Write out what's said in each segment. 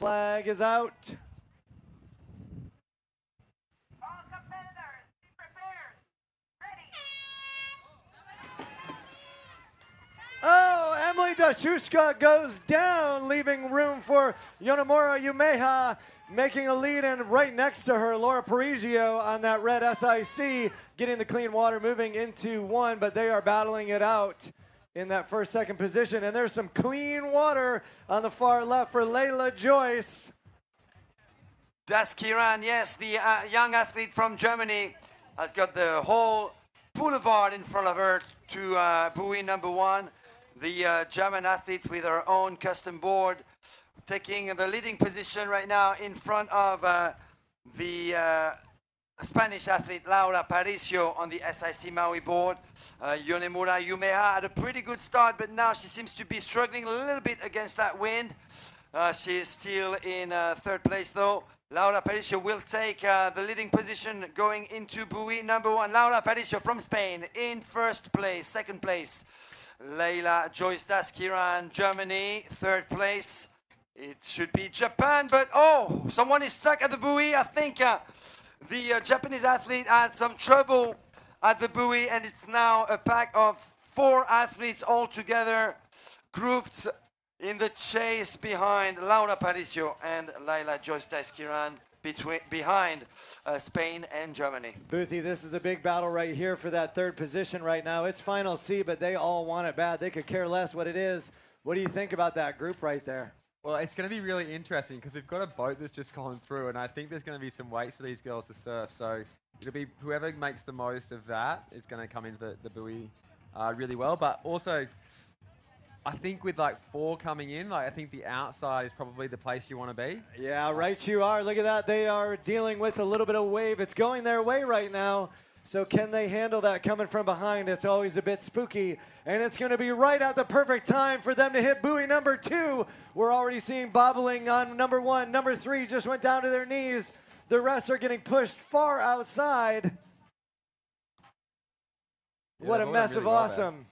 Flag is out. All competitors, be prepared. Ready. Oh, Emily Dashushka goes down, leaving room for Yonemura Umeha, making a lead, and right next to her, Laura Parigio on that red SIC, getting the clean water, moving into one, but they are battling it out in that first, second position. And there's some clean water on the far left for Layla Joyce. Das Kiran, yes, the young athlete from Germany has got the whole boulevard in front of her to buoy number one. The German athlete with her own custom board, taking the leading position right now in front of the Spanish athlete Laura Paricio on the SIC Maui board. Yonemura Umeha had a pretty good start, but now she seems to be struggling a little bit against that wind. She is still in third place though. Laura Paricio will take the leading position going into buoy number one. Laura Paricio from Spain in first place. Second place, Layla Joyce Daskiran, Germany. Third place, it should be Japan, but oh, someone is stuck at the buoy. I think the Japanese athlete had some trouble at the buoy, and it's now a pack of 4 athletes all together, grouped in the chase behind Laura Paricio and Layla Joyce Daskiran, behind Spain and Germany. Boothie, this is a big battle right here for that third position right now. It's final C, but they all want it bad. They could care less what it is. What do you think about that group right there? Well, it's going to be really interesting because we've got a boat that's just gone through, and I think there's going to be some weights for these girls to surf. So it'll be whoever makes the most of that is going to come into the buoy really well. But also, I think with like 4 coming in, I think the outside is probably the place you want to be. Yeah, right you are. Look at that. They are dealing with a little bit of wave. It's going their way right now. So can they handle that coming from behind? It's always a bit spooky. And it's going to be right at the perfect time for them to hit buoy number 2. We're already seeing bobbling on number 1. Number 3 just went down to their knees. The rest are getting pushed far outside. Yeah, what a mess really of well awesome.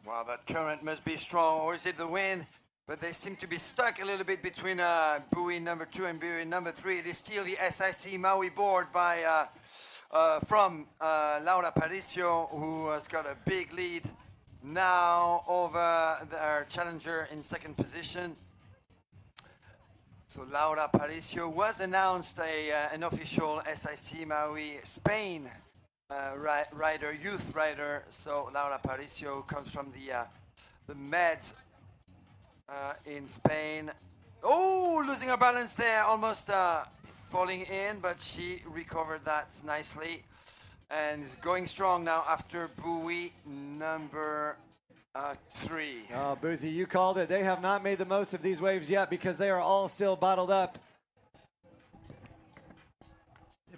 Wow, that current must be strong, or is it the wind? But they seem to be stuck a little bit between buoy number 2 and buoy number 3. It is still the SIC Maui board by from Laura Paricio, who has got a big lead now over their challenger in second position. So Laura Paricio was announced an official SIC Maui Spain rider, youth rider. So Laura Paricio comes from the Med in Spain. Oh, losing her balance there, almost falling in, but she recovered that nicely and is going strong now after buoy number 3. Oh, Boothie, you called it. They have not made the most of these waves yet because they are all still bottled up.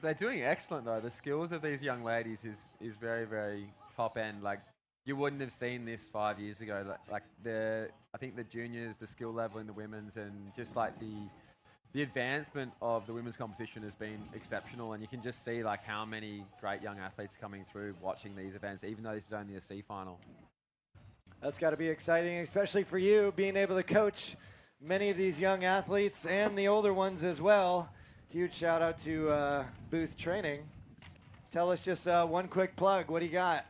They're doing excellent though. The skills of these young ladies is very, very top end. Like you wouldn't have seen this 5 years ago. Like I think the juniors, the skill level in the women's, and just like the advancement of the women's competition has been exceptional, and you can just see like how many great young athletes coming through watching these events, even though this is only a C final. That's got to be exciting, especially for you, being able to coach many of these young athletes and the older ones as well. Huge shout out to Booth Training. Tell us just one quick plug. What do you got?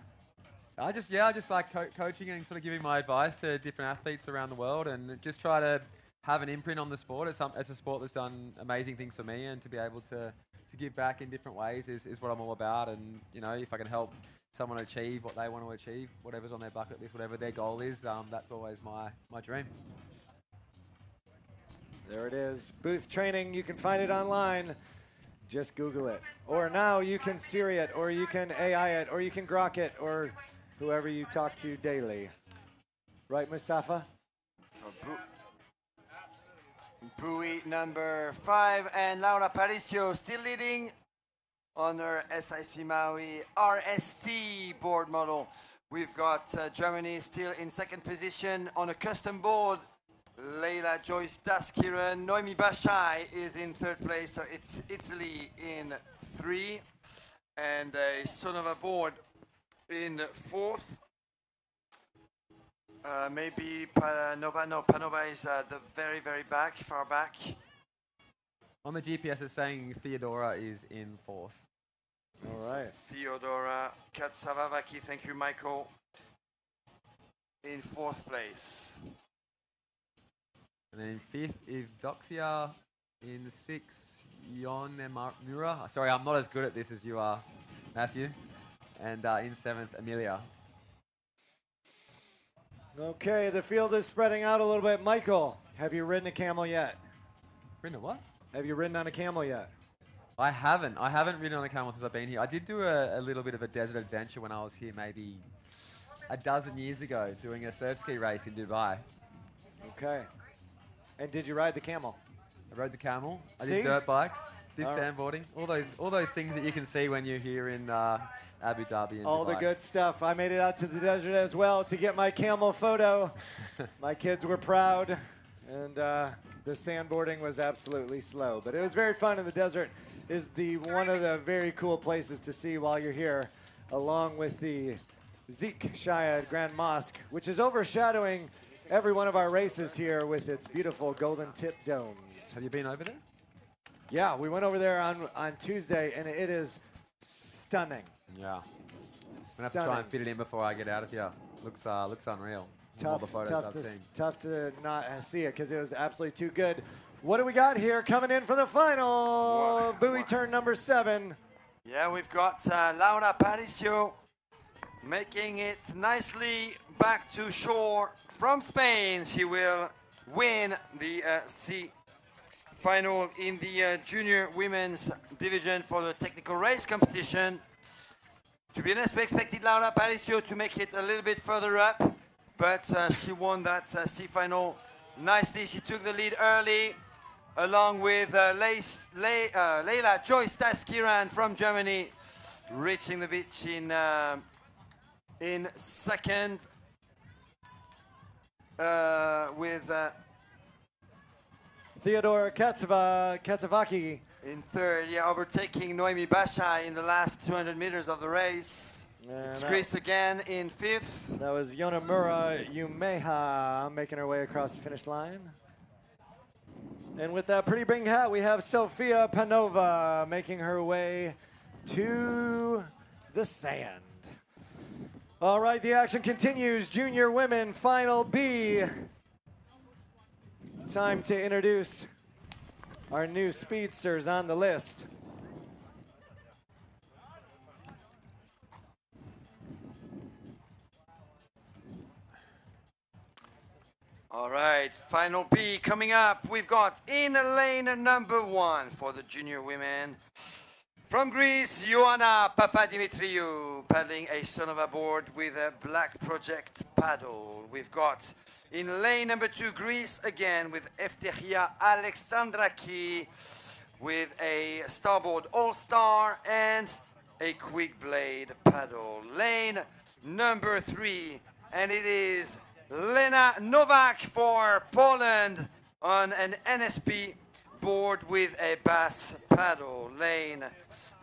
I just like coaching and sort of giving my advice to different athletes around the world, and just try to have an imprint on the sport. It's a sport that's done amazing things for me, and to be able to give back in different ways is what I'm all about. And you know, if I can help someone achieve what they want to achieve, whatever's on their bucket list, whatever their goal is, that's always my dream. There it is. Booth Training. You can find it online. Just Google it. Or now you can Siri it, or you can AI it, or you can Grok it, or whoever you talk to daily. Right, Mustafa? So buoy number 5, and Laura Paricio still leading on her SIC Maui RST board model. We've got Germany still in second position on a custom board. Layla Joyce Daskiran. Noemi Bashai is in third place, so it's Italy in 3. And a Sonova board in 4th. Maybe Panova. No, Panova is the very, very back, far back. On the GPS, it's saying Theodora is in 4th. All right. Theodora Katsavavaki, thank you, Michael. In 4th place. And then in 5th, Evdoxia. In 6th, Yonemura. Sorry, I'm not as good at this as you are, Matthew. And in 7th, Amelia. Okay, the field is spreading out a little bit. Michael, have you ridden a camel yet? Ridden a what? Have you ridden on a camel yet? I haven't. I haven't ridden on a camel since I've been here. I did do a little bit of a desert adventure when I was here maybe a dozen years ago, doing a surf ski race in Dubai. Okay. And did you ride the camel? I rode the camel. I See? did dirt bikes. Did All right. sandboarding. All those things that you can see when you're here in Abu Dhabi and All Dubai. the good stuff. I made it out to the desert as well to get my camel photo. My kids were proud, and the sandboarding was absolutely slow. But it was very fun in the desert. Is one of the very cool places to see while you're here, along with the Zik Shayad Grand Mosque, which is overshadowing every one of our races here with its beautiful golden tip domes. Have you been over there? Yeah, we went over there on Tuesday, and it is stunning. Yeah. I'm gonna have to try and fit it in before I get out of here. Looks unreal. From all the photos I've seen. Tough to not see it because it was absolutely too good. What do we got here coming in for the final? Buoy turn number 7. Yeah, we've got Laura Paricio making it nicely back to shore from Spain. She will win the C final in the junior women's division for the technical race competition. To be honest, we expected Laura Paricio to make it a little bit further up, but she won that C final nicely. She took the lead early, along with Leila Joyce Taskiran from Germany, reaching the beach in second, with Theodora Katsavaki. in third, yeah, overtaking Noemi Basha in the last 200 meters of the race. It's Chris again in 5th. That was Yonemura Yumeha making her way across the finish line. And with that pretty big hat, we have Sofia Panova making her way to the sand. All right, the action continues. Junior women, final B. Time to introduce our new speedsters on the list. All right, final B coming up. We've got in lane number 1 for the junior women. From Greece, Ioana Papadimitriou paddling a Sonova board with a black project paddle. We've got in lane number 2, Greece again with Efteria Alexandraki with a starboard all-star and a quick blade paddle. Lane number 3, and it is Lena Novak for Poland on an NSP board with a bass paddle. Lane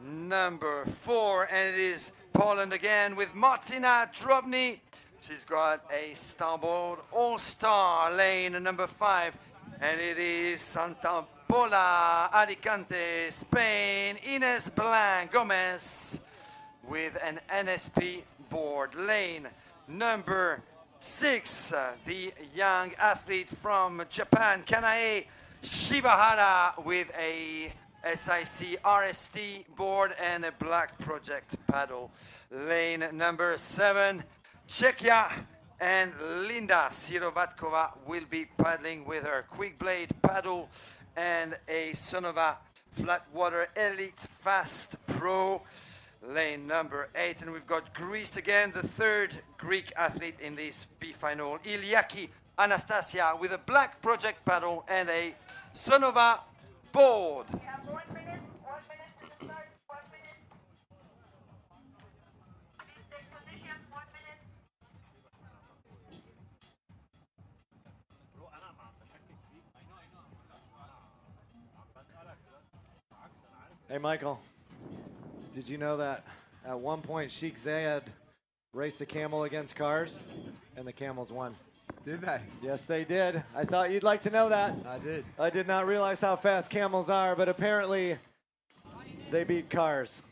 number 4, and it is Poland again with Martina Drobny. She's got a starboard all-star. Lane number 5, and it is Santa Pola, Alicante, Spain, Ines Blanc Gomez with an NSP board. Lane number 6, the young athlete from Japan, Kanae Shibahara, with a SIC RST board and a black project paddle. Lane number 7, Czechia and Linda Sirovatkova will be paddling with her quick blade paddle and a Sonova Flatwater Elite Fast Pro. Lane number 8, and we've got Greece again, the 3rd Greek athlete in this B final, Iliaki Anastasia, with a black project paddle and a Sonova board. We have 1 minute to start. 1 minute. Please take position. 1 minute. Hey, Michael, did you know that at one point Sheikh Zayed raced a camel against cars, and the camels won? Did they? Yes, they did. I thought you'd like to know that. I did. I did not realize how fast camels are, but apparently they beat cars.